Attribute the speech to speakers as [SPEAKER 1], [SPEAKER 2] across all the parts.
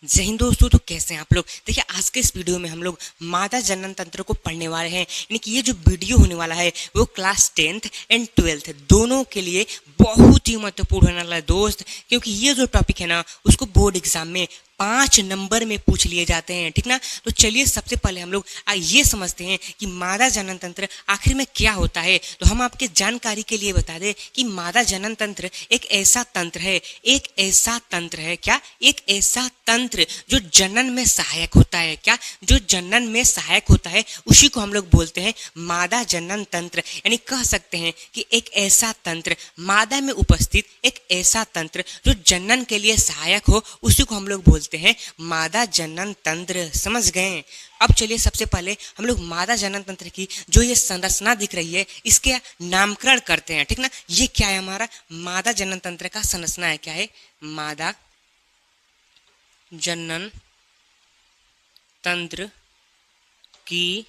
[SPEAKER 1] जय हिंद दोस्तों। तो कैसे हैं आप लोग। देखिए आज के इस वीडियो में हम लोग मादा जनन तंत्र को पढ़ने वाले हैं। यानी कि ये जो वीडियो होने वाला है वो क्लास 10th एंड 12th दोनों के लिए बहुत ही महत्वपूर्ण होने वाला है दोस्त, क्योंकि ये जो टॉपिक है ना उसको बोर्ड एग्जाम में 5 नंबर में पूछ लिए जाते हैं, ठीक ना। तो चलिए सबसे पहले हम लोग ये समझते हैं कि मादा जनन तंत्र आखिर में क्या होता है। तो हम आपके जानकारी के लिए बता दें कि मादा जनन तंत्र एक ऐसा तंत्र है, क्या एक ऐसा तंत्र जो जनन में सहायक होता है। क्या जो जनन में सहायक होता है उसी को हम लोग बोलते हैं मादा जनन तंत्र। यानी कह सकते हैं कि एक ऐसा तंत्र, मादा में उपस्थित एक ऐसा तंत्र जो जनन के लिए सहायक हो, उसी को हम लोग बोलते हैं मादा जनन तंत्र। समझ गए। अब चलिए सबसे पहले हम लोग मादा जनन तंत्र की जो ये संरचना दिख रही है इसके नामकरण करते हैं, ठीक ना। ये क्या है, हमारा मादा जनन तंत्र का संरचना है। क्या है? मादा जनन तंत्र की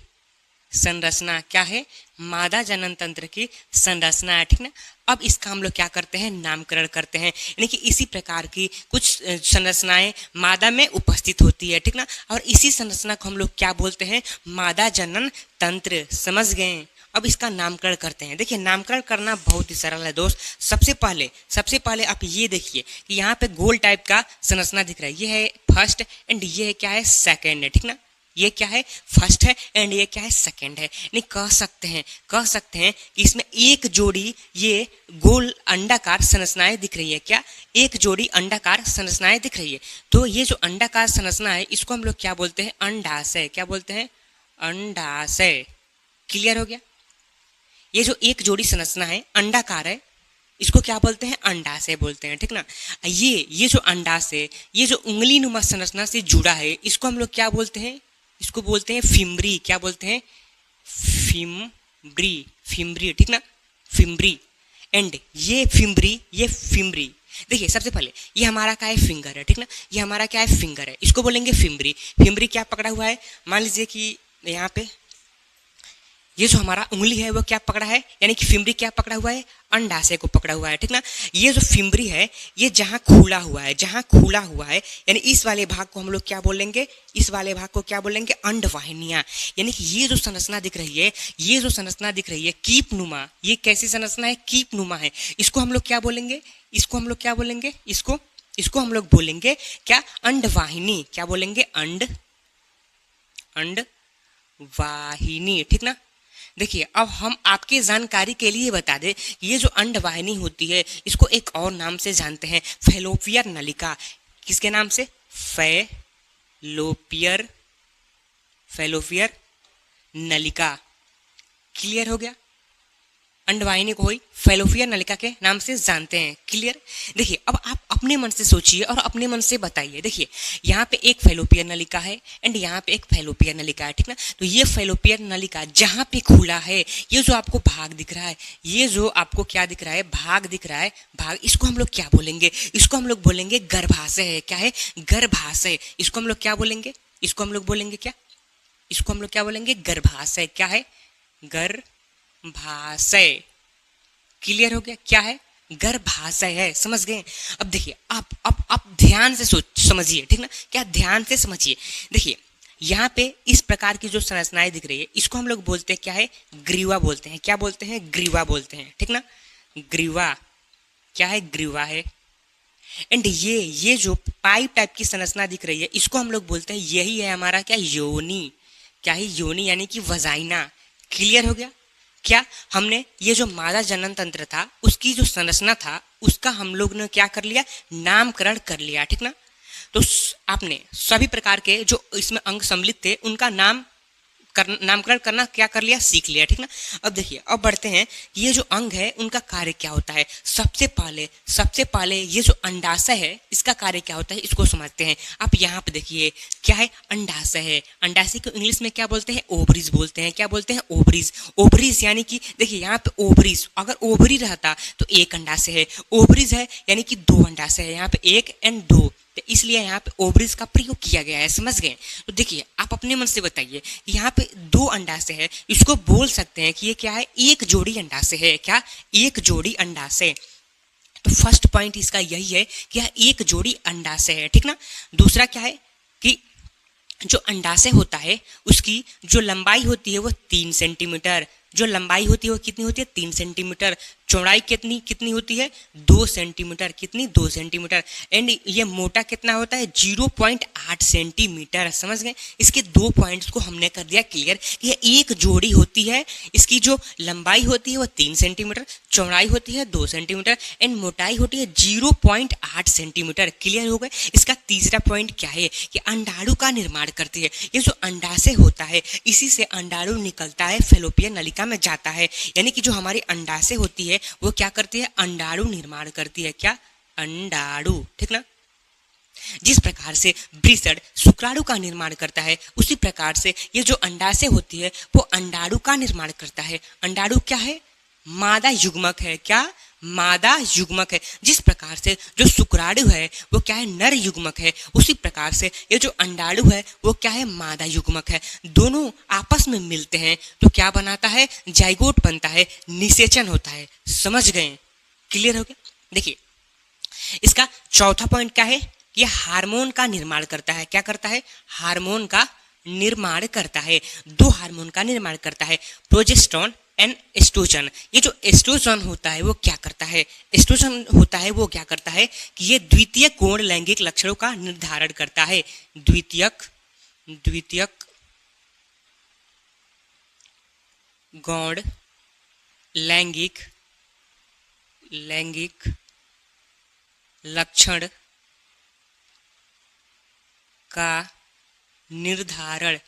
[SPEAKER 1] संरचना। क्या है? मादा जनन तंत्र की संरचना है, ठीक ना। अब इसका हम लोग क्या करते हैं, नामकरण करते हैं। यानी कि इसी प्रकार की कुछ संरचनाएं मादा में उपस्थित होती है, ठीक ना। और इसी संरचना को हम लोग क्या बोलते हैं, मादा जनन तंत्र। समझ गए। अब इसका नामकरण करते हैं। देखिए नामकरण करना बहुत ही सरल है दोस्त। सबसे पहले आप ये देखिए कि यहाँ पे गोल टाइप का संरचना दिख रहा है। ये है फर्स्ट एंड ये क्या है, सेकेंड है, ठीक ना। ये क्या है, फर्स्ट है एंड ये क्या है, सेकंड है। नहीं कह सकते हैं कि इसमें एक जोड़ी ये गोल अंडाकार संरचनाएं दिख रही है। क्या? एक जोड़ी अंडाकार संरचनाएं दिख रही है। तो ये जो अंडाकार संरचना है इसको हम लोग क्या बोलते हैं, अंडाशय। क्या बोलते हैं? अंडाशय। क्लियर हो गया। ये जो एक जोड़ी संरचना है अंडाकार है इसको क्या बोलते हैं, अंडाशय बोलते हैं, ठीक ना। ये जो अंडाशय, ये जो उंगली नुमा संरचना से जुड़ा है इसको हम लोग क्या बोलते हैं, इसको बोलते हैं फिम्बरी। क्या बोलते हैं? फिम्बरी, ठीक ना। फिम्बरी एंड ये फिम्बरी। देखिए सबसे पहले ये हमारा क्या है, फिंगर है, ठीक ना। ये हमारा क्या है, फिंगर है, इसको बोलेंगे फिम्बरी। फिम्बरी क्या पकड़ा हुआ है, मान लीजिए कि यहाँ पे ये जो हमारा उंगली है वो क्या पकड़ा है, यानी कि फिम्बरी क्या पकड़ा हुआ है, अंडाशय को पकड़ा हुआ है, ठीक ना। ये जो फिम्बरी है ये जहाँ खुला हुआ है यानी इस वाले भाग को हम लोग क्या बोलेंगे, इस वाले भाग को क्या बोलेंगे, अंडवाहिनियां। यानी कि ये जो संरचना दिख रही है कीप नुमा, ये कैसी संरचना है, कीप नुमा है। इसको हम लोग क्या बोलेंगे, इसको हम लोग बोलेंगे क्या, अंडवाहिनी। क्या बोलेंगे, अंडवाहिनी, ठीक ना। देखिए अब हम आपके जानकारी के लिए बता दें कि ये जो अंडवाहिनी होती है इसको एक और नाम से जानते हैं, फैलोपियर नलिका। किसके नाम से? फैलोपियर नलिका। क्लियर हो गया। अंडवाहिनी को ही फैलोपियर नलिका के नाम से जानते हैं। क्लियर। देखिए अब आप अपने मन से सोचिए और अपने मन से बताइए। देखिए यहाँ पे एक फैलोपियर नलिका है एंड यहाँ पे एक फैलोपियर नलिका है, ठीक ना। तो ये फैलोपियर नलिका जहाँ पे खुला है, ये जो आपको भाग दिख रहा है, ये जो आपको क्या दिख रहा है, भाग दिख रहा है, भाग, इसको हम लोग क्या बोलेंगे, इसको हम लोग बोलेंगे गर्भाशय। क्या है, गर्भाशय। इसको हम लोग क्या बोलेंगे, इसको हम लोग बोलेंगे क्या, इसको हम लोग क्या बोलेंगे, गर्भाशय। क्या है, गर्भाशय। क्लियर हो गया। क्या है, गर्भाशय है। समझ गए। अब देखिए आप ध्यान से समझिए, ठीक ना। क्या, ध्यान से समझिए। देखिए यहाँ पे इस प्रकार की जो संरचनाएं दिख रही है इसको हम लोग बोलते हैं क्या है, ग्रीवा बोलते हैं। क्या बोलते हैं, ग्रीवा बोलते हैं, ठीक ना। ग्रीवा। क्या है, ग्रीवा है। एंड ये जो पाइप टाइप की संरचना दिख रही है इसको हम लोग बोलते हैं, यही है हमारा क्या, योनि। क्या है, योनि, यानी कि वजाइना। क्लियर हो गया। क्या हमने ये जो मादा जनन तंत्र था उसकी जो संरचना था उसका हम लोग ने क्या कर लिया, नामकरण कर लिया, ठीक ना। तो आपने सभी प्रकार के जो इसमें अंग सम्मिलित थे उनका नामकरण करना क्या कर लिया, सीख लिया, ठीक ना। अब देखिए अब बढ़ते हैं कि ये जो अंग है उनका कार्य क्या होता है। सबसे पहले ये जो अंडाशय है इसका कार्य क्या होता है इसको समझते हैं। आप यहाँ पे देखिए क्या है, अंडाशय है। अंडाशय को इंग्लिश में क्या बोलते हैं, ओवरीज बोलते हैं। क्या बोलते हैं, ओवरीज। यानी कि देखिए यहाँ पे ओवरीज, अगर ओवरी रहता तो एक अंडाशय है, ओवरीज है यानी कि 2 अंडाशय है। यहाँ पे 1 एंड 2, तो इसलिए यहाँ पे ओवरीज का प्रयोग किया गया है। समझ गए। तो देखिए आप अपने मन से बताइए कि यहाँ पे 2 अंडाशय है, इसको बोल सकते हैं कि ये क्या है, एक जोड़ी अंडाशय है। क्या, एक जोड़ी अंडाशय। तो फर्स्ट पॉइंट इसका यही है कि यह एक जोड़ी अंडाशय है, ठीक ना। दूसरा क्या है, कि जो अंडाशय होता है उसकी जो लंबाई होती है वो 3 सेंटीमीटर, जो लंबाई होती है वो कितनी होती है 3 सेंटीमीटर, चौड़ाई कितनी कितनी होती है 2 सेंटीमीटर, कितनी 2 सेंटीमीटर, एंड ये मोटा कितना होता है 0.8 सेंटीमीटर। समझ गए? इसके 2 पॉइंट्स को हमने कर दिया क्लियर कि ये एक जोड़ी होती है, इसकी जो लंबाई होती है वो 3 सेंटीमीटर, चौड़ाई होती है 2 सेंटीमीटर एंड मोटाई होती है 0.8 सेंटीमीटर। क्लियर हो गए? इसका तीसरा पॉइंट क्या है कि अंडाणु का निर्माण करती है। ये जो अंडाशय होता है इसी से अंडाणु निकलता है, फैलोपियन नलिका में जाता है, यानी कि जो हमारी अंडाशय होती है वो क्या करती है अंडाणु निर्माण करती है। क्या? अंडाणु। ठीक ना? जिस प्रकार से वृषण शुक्राणु का निर्माण करता है उसी प्रकार से ये जो अंडाशय होती है वो अंडाणु का निर्माण करता है। अंडाणु क्या है? मादा युग्मक है। क्या? मादा युग्मक है। जिस प्रकार से जो शुक्राणु है वो क्या है नर युग्मक है, उसी प्रकार से ये जो अंडाणु है वो क्या है मादा युग्मक है। दोनों आपस में मिलते हैं तो क्या बनाता है जाइगोट बनता है, निषेचन होता है। समझ गए? क्लियर हो गया? देखिए इसका चौथा पॉइंट क्या है? ये हार्मोन का निर्माण करता है। क्या करता है? हार्मोन का निर्माण करता है। दो हार्मोन का निर्माण करता है, प्रोजेस्टेरोन एंड एस्ट्रोजन। ये जो एस्ट्रोजन होता है वो क्या करता है? एस्ट्रोजन होता है वो क्या करता है कि ये द्वितीयक गौण लैंगिक लक्षणों का निर्धारण करता है। द्वितीयक गौण लैंगिक लक्षण का निर्धारण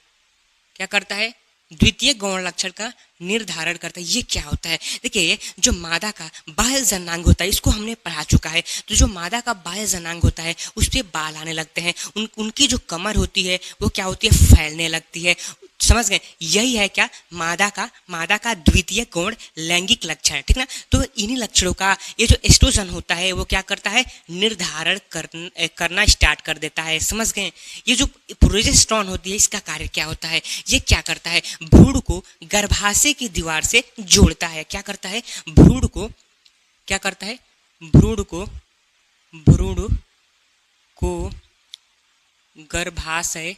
[SPEAKER 1] क्या करता है? द्वितीय गौण लक्षण का निर्धारण करता है। ये क्या होता है? देखिए जो मादा का बाह्य जनांग होता है इसको हमने पढ़ा चुका है। तो जो मादा का बाह्य जनांग होता है उस पे बाल आने लगते हैं, उनकी जो कमर होती है वो क्या होती है फैलने लगती है। समझ गए? यही है क्या मादा का द्वितीय गौण लैंगिक लक्षण। ठीक ना? तो इन्हीं लक्षणों का ये जो एस्ट्रोजन होता है वो क्या करता है निर्धारण करना स्टार्ट कर देता है। समझ गए? ये जो प्रोजेस्टेरोन होती है इसका कार्य क्या होता है? ये क्या करता है भ्रूण को गर्भाशय की दीवार से जोड़ता है। क्या करता है? भ्रूण को क्या करता है? भ्रूण को गर्भाशय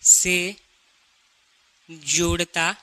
[SPEAKER 1] से जोड़ता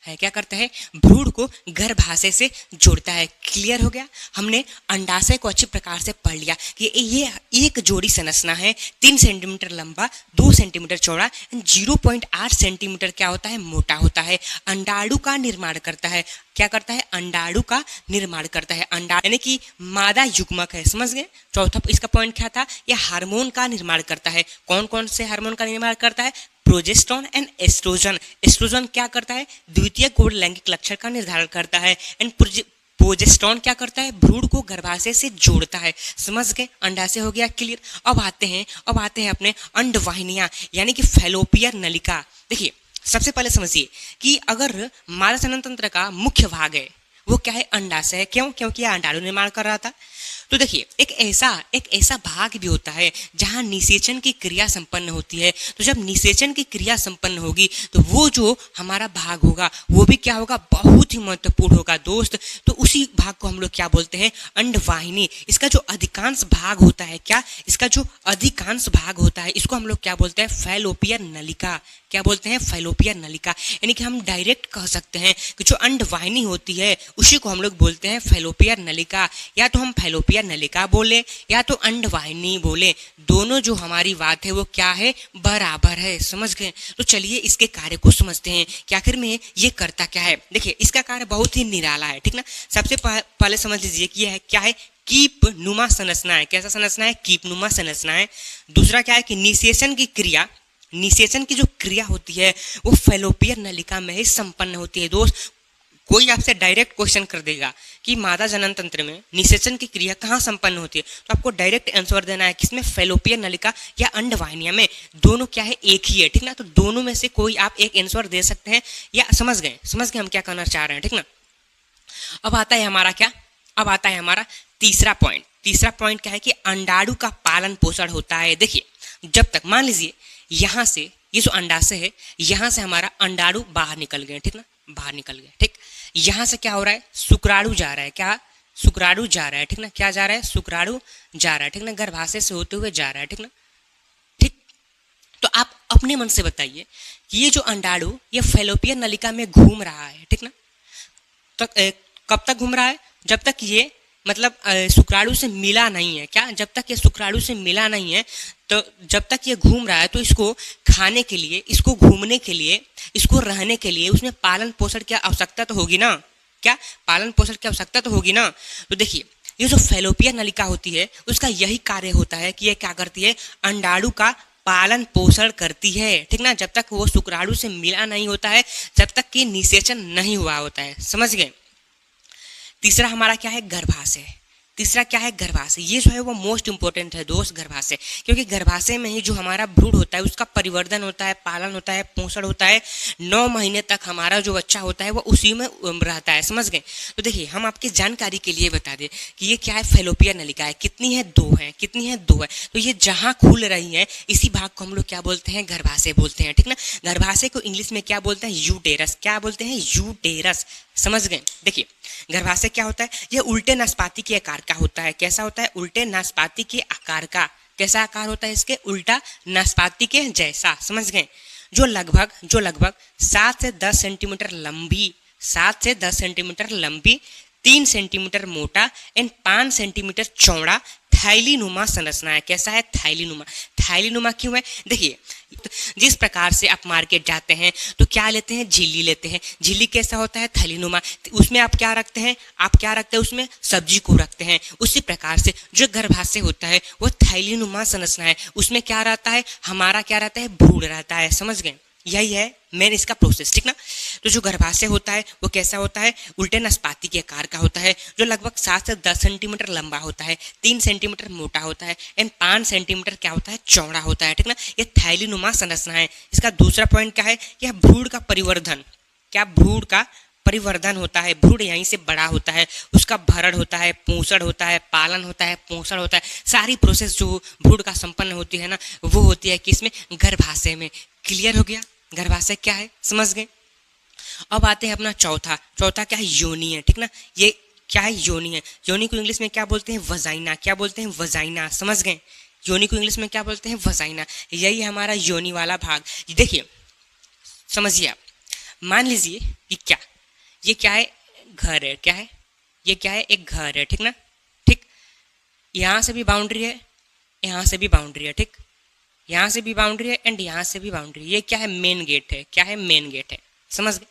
[SPEAKER 1] है। क्या करता है? भ्रूण को गर्भाशय से जोड़ता है। क्लियर हो गया? हमने अंडाशय को अच्छी प्रकार से पढ़ लिया कि ये एक जोड़ी संरचना है, 3 सेंटीमीटर लंबा, 2 सेंटीमीटर चौड़ा, 0.8 सेंटीमीटर क्या होता है मोटा होता है। अंडाणु का निर्माण करता है। क्या करता है? अंडाणु का निर्माण करता है। अंडा यानी कि मादा युग्मक है। समझ गए? चौथा इसका पॉइंट क्या था? यह हार्मोन का निर्माण करता है। कौन कौन से हार्मोन का निर्माण करता है? Progesterone and oestrogen. एस्ट्रोजन क्या करता है? द्वितीय गौण लैंगिक लक्षण का निर्धारण करता है एंड प्रोजेस्टेरोन क्या करता है? भ्रूण को गर्भाशय से जोड़ता है। समझ गए? अंडाशय हो गया क्लियर। अब आते हैं अपने अंडवाहिनियां यानी कि फैलोपियन नलिका। देखिए सबसे पहले समझिए कि अगर मादा जनन तंत्र का मुख्य भाग है वो क्या है? अंडाशय है। क्यों? क्योंकि यह अंडाणु निर्माण कर रहा था। तो देखिए एक ऐसा भाग भी होता है जहां निषेचन की क्रिया संपन्न होती है। तो जब निषेचन की क्रिया संपन्न होगी तो वो जो हमारा भाग होगा वो भी क्या होगा? बहुत ही महत्वपूर्ण होगा दोस्त। तो उसी भाग को हम लोग क्या बोलते हैं? अंडवाहिनी। इसका जो अधिकांश भाग होता है क्या? इसका जो अधिकांश भाग होता है इसको हम लोग क्या बोलते हैं? फैलोपियन नलिका। क्या बोलते हैं? फैलोपियन नलिका। यानी कि हम डायरेक्ट कह सकते हैं कि जो अंडवाहिनी होती है उसी को हम लोग बोलते हैं फैलोपियन नलिका। या तो हम फैलोपियन नलिका बोले या तो अंडवाहिनी बोले, दोनों जो हमारी बात है वो क्या है? बराबर है। समझ गए? तो चलिए इसके कार्य को समझते हैं कि आखिर में ये करता क्या है। देखिए इसका कार्य बहुत ही निराला है। ठीक ना? सबसे पहले समझ लीजिए कि यह क्या है? कीप नुमा संरचना है। कैसा संरचना है? कीप नुमा संरचना है। दूसरा क्या है कि निषेचन की जो क्रिया होती है वो फैलोपियन नलिका में ही संपन्न होती है। दोस्त कोई आपसे डायरेक्ट क्वेश्चन कर देगा कि मादा जनन तंत्र में निषेचन की क्रिया कहाँ संपन्न होती है, तो आपको डायरेक्ट आंसर देना है किसमें? फैलोपियन नलिका या अंडवाहिनिया में। दोनों क्या है? एक ही है। ठीक ना? तो दोनों में से कोई आप एक आंसर दे सकते हैं। या समझ गए हम क्या कहना चाह रहे हैं। ठीक ना? अब आता है हमारा क्या? अब आता है हमारा तीसरा पॉइंट। तीसरा पॉइंट क्या है कि अंडाणु का पालन पोषण होता है। देखिए जब तक मान लीजिए यहाँ से ये जो अंडाशय है यहाँ से हमारा अंडाणु बाहर निकल गए। ठीक ना? बाहर निकल गए। ठीक, यहाँ से क्या हो रहा है? शुक्राणु जा रहा है। क्या? शुक्राणु जा रहा है। ठीक ना? क्या जा रहा है? शुक्राणु जा रहा है। ठीक ना? गर्भाशय से होते हुए जा रहा है। ठीक ना? तो आप अपने मन से बताइए कि ये जो अंडाणु ये फैलोपियन नलिका में घूम रहा है, ठीक ना, तो कब तक घूम रहा है? जब तक ये मतलब शुक्राणु से मिला नहीं है। क्या? जब तक ये शुक्राणु से मिला नहीं है, तो जब तक ये घूम रहा है तो इसको खाने के लिए, इसको घूमने के लिए, इसको रहने के लिए उसमें पालन पोषण की आवश्यकता तो होगी ना। क्या? पालन पोषण की आवश्यकता तो होगी ना। तो देखिए ये जो फैलोपियन नलिका होती है उसका यही कार्य होता है कि ये क्या करती है, अंडाणु का पालन पोषण करती है, ठीक ना, जब तक वो शुक्राणु से मिला नहीं होता है, जब तक कि निषेचन नहीं हुआ होता है। समझ गए? तीसरा हमारा क्या है, गर्भाशय। तीसरा क्या है, गर्भाशय। ये जो है वो मोस्ट इंपॉर्टेंट है दोस्त, गर्भाशय, क्योंकि गर्भाशय में ही जो हमारा भ्रूण होता है उसका परिवर्धन होता है, पालन होता है, पोषण होता है। 9 महीने तक हमारा जो बच्चा होता है वो उसी में रहता है। समझ गए? तो देखिए हम आपकी जानकारी के लिए बता दें कि ये क्या है, फैलोपियन नलिका है। कितनी है? 2 है। कितनी है? 2 है। तो ये जहाँ खुल रही है इसी भाग को हम लोग क्या बोलते हैं, गर्भाशय बोलते हैं, ठीक ना। गर्भाशय को इंग्लिश में क्या बोलते हैं, यूटेरस। क्या बोलते हैं, यूटेरस। समझ गए? देखिए गर्भाशय क्या होता है, यह उल्टे नाशपाती के आकार का होता है। कैसा होता है, उल्टे नाशपाती के आकार का। कैसा आकार होता है इसके, उल्टा नाशपाती के जैसा। समझ गए? जो लगभग 7 से 10 सेंटीमीटर लंबी, 7 से 10 सेंटीमीटर लंबी, 3 सेंटीमीटर मोटा एंड 5 सेंटीमीटर चौड़ा थैलीनुमा संरचना है। कैसा है, थैलीनुमा। थैलीनुमा क्यों है, देखिए जिस प्रकार से आप मार्केट जाते हैं तो क्या लेते हैं, झिल्ली लेते हैं। झिल्ली कैसा होता है, थैलीनुमा। उसमें आप क्या रखते हैं, उसमें सब्जी को रखते हैं। उसी प्रकार से जो गर्भाशय होता है वो थैलीनुमा संरचना है। उसमें क्या रहता है, हमारा क्या रहता है, भ्रूण रहता है। समझ गए? यही है मेन इसका प्रोसेस, ठीक ना। तो जो गर्भाशय होता है वो कैसा होता है, उल्टे नाशपाती के आकार का होता है, जो लगभग 7 से 10 सेंटीमीटर लंबा होता है, 3 सेंटीमीटर मोटा होता है एंड 5 सेंटीमीटर क्या होता है, चौड़ा होता है, ठीक ना। ये थैलीनुमा संरचना है। इसका दूसरा पॉइंट क्या है, यह भ्रूण का परिवर्धन। क्या? भ्रूण का परिवर्धन होता है। भ्रूण यहीं से बड़ा होता है, उसका भरण होता है, पोषण होता है, पालन होता है, पोषण होता है। सारी प्रोसेस जो भ्रूण का संपन्न होती है ना, वो होती है किसमें, गर्भाशय में। क्लियर हो गया? गर्भाशय क्या है, समझ गए। अब आते हैं अपना चौथा क्या है, योनि है, ठीक ना। ये क्या है, योनि है। योनि को इंग्लिश में क्या बोलते हैं, वजाइना। क्या बोलते हैं, वजाइना। समझ गए? योनि को इंग्लिश में क्या बोलते हैं, वजाइना। यही हमारा योनि वाला भाग। देखिए समझिए आप, मान लीजिए कि क्या, ये क्या है, घर है। क्या है, ये क्या है, एक घर है, ठीक ना। ठीक, यहाँ से भी बाउंड्री है, यहाँ से भी बाउंड्री है, ठीक, यहाँ से भी बाउंड्री है एंड यहाँ से भी बाउंड्री। ये क्या है, मेन गेट है। क्या है, मेन गेट है। समझ गए?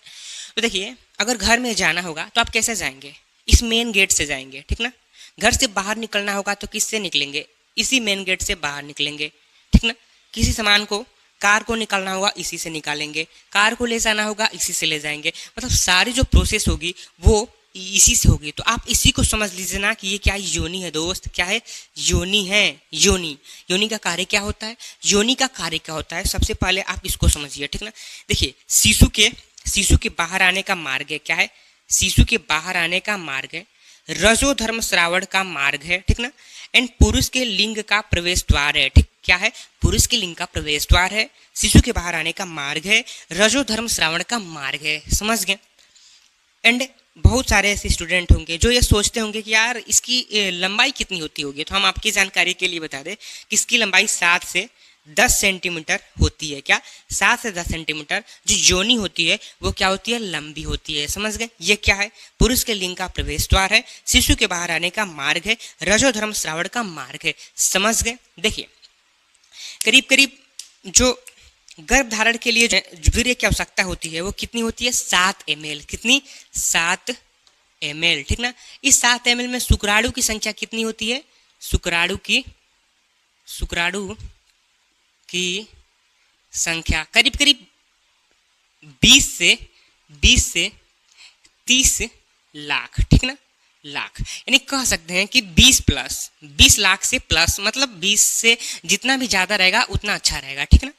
[SPEAKER 1] तो देखिए अगर घर में जाना होगा तो आप कैसे जाएंगे, इस मेन गेट से जाएंगे, ठीक ना। घर से बाहर निकलना होगा तो किससे निकलेंगे, इसी मेन गेट से बाहर निकलेंगे, ठीक ना। किसी सामान को, कार को निकालना होगा इसी से निकालेंगे, कार को ले जाना होगा इसी से ले जाएंगे। मतलब सारी जो प्रोसेस होगी वो इसी से होगी। तो आप इसी को समझ लीजिए ना कि ये क्या योनि है दोस्त। क्या है, योनि है। योनि का कार्य क्या होता है, योनि का कार्य क्या होता है, सबसे पहले आप इसको समझिए, ठीक ना। देखिए शिशु के बाहर आने का मार्ग है। क्या है, शिशु के बाहर आने का मार्ग है, रजोधर्म श्रावण का मार्ग है, ठीक ना। एंड पुरुष के लिंग का प्रवेश द्वार है। ठीक, क्या है, पुरुष के लिंग का प्रवेश द्वार है, शिशु के बाहर आने का मार्ग है, रजोधर्म श्रावण का मार्ग है। समझ गए? एंड बहुत सारे ऐसे स्टूडेंट होंगे जो ये सोचते होंगे कि यार इसकी लंबाई कितनी होती होगी। तो हम आपकी जानकारी के लिए बता दें कि इसकी लंबाई 7 से 10 सेंटीमीटर होती है। क्या, 7 से 10 सेंटीमीटर। जो योनि होती है वो क्या होती है, लंबी होती है। समझ गए? ये क्या है, पुरुष के लिंग का प्रवेश द्वार है, शिशु के बाहर आने का मार्ग है, रजोधर्म श्रावण का मार्ग है। समझ गए? देखिए करीब करीब जो गर्भ धारण के लिए वीर्य की आवश्यकता होती है वो कितनी होती है, 7 ml। कितनी, 7 ml, ठीक ना। इस 7 ml में शुक्राणु की संख्या कितनी होती है, शुक्राणु की संख्या करीब करीब 20 से 30 लाख, ठीक ना, लाख। यानी कह सकते हैं कि 20 लाख से प्लस, मतलब 20 से जितना भी ज्यादा रहेगा उतना अच्छा रहेगा, ठीक ना।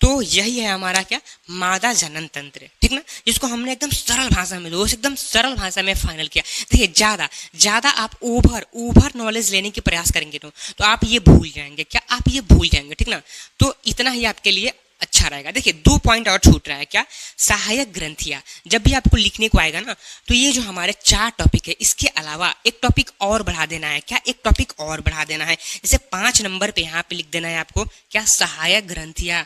[SPEAKER 1] तो यही है हमारा क्या, मादा जनन तंत्र, ठीक ना, जिसको हमने एकदम सरल भाषा में दोस्त, एकदम सरल भाषा में फाइनल किया। देखिए ज्यादा आप ओवर नॉलेज लेने की प्रयास करेंगे तो आप ये भूल जाएंगे। क्या, आप ये भूल जाएंगे, ठीक ना। तो इतना ही आपके लिए अच्छा रहेगा। देखिए 2 पॉइंट और छूट रहा है। क्या, सहायक ग्रंथियां। जब भी आपको लिखने को आएगा ना तो ये जो हमारे 4 टॉपिक है इसके अलावा एक टॉपिक और बढ़ा देना है। क्या, एक टॉपिक और बढ़ा देना है। जैसे 5 नंबर पे यहाँ पे लिख देना है आपको क्या, सहायक ग्रंथियां।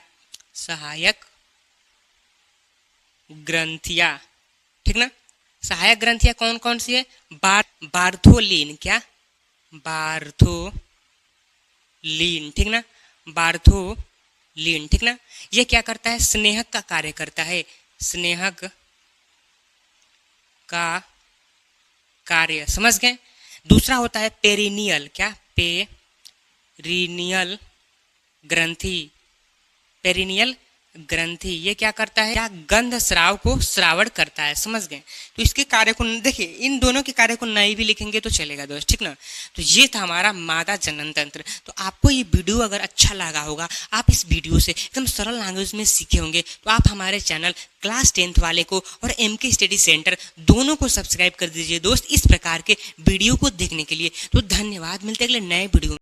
[SPEAKER 1] सहायक ग्रंथियां, ठीक ना। सहायक ग्रंथियां कौन कौन सी है? बार्थोलीन, क्या? बार्थोलीन, ठीक ना, बार्थोलीन, ठीक ना। ये क्या करता है? स्नेहक का कार्य करता है, स्नेहक का कार्य, समझ गए। दूसरा होता है पेरिनियल, क्या? पेरिनियल ग्रंथि, पेरिनियल ग्रंथि ये क्या करता है? क्या गंध स्राव को श्रावण करता है, समझ गए। तो इसके कार्य को देखिए, इन दोनों के कार्य को नहीं भी लिखेंगे तो चलेगा दोस्त, ठीक ना। तो ये था हमारा मादा जनन तंत्र। तो आपको ये वीडियो अगर अच्छा लगा होगा, आप इस वीडियो से एकदम सरल लैंग्वेज में सीखे होंगे, तो आप हमारे चैनल क्लास 10th वाले को और MK स्टडी सेंटर दोनों को सब्सक्राइब कर दीजिए दोस्त, इस प्रकार के वीडियो को देखने के लिए। तो धन्यवाद, मिलते अगले नए वीडियो।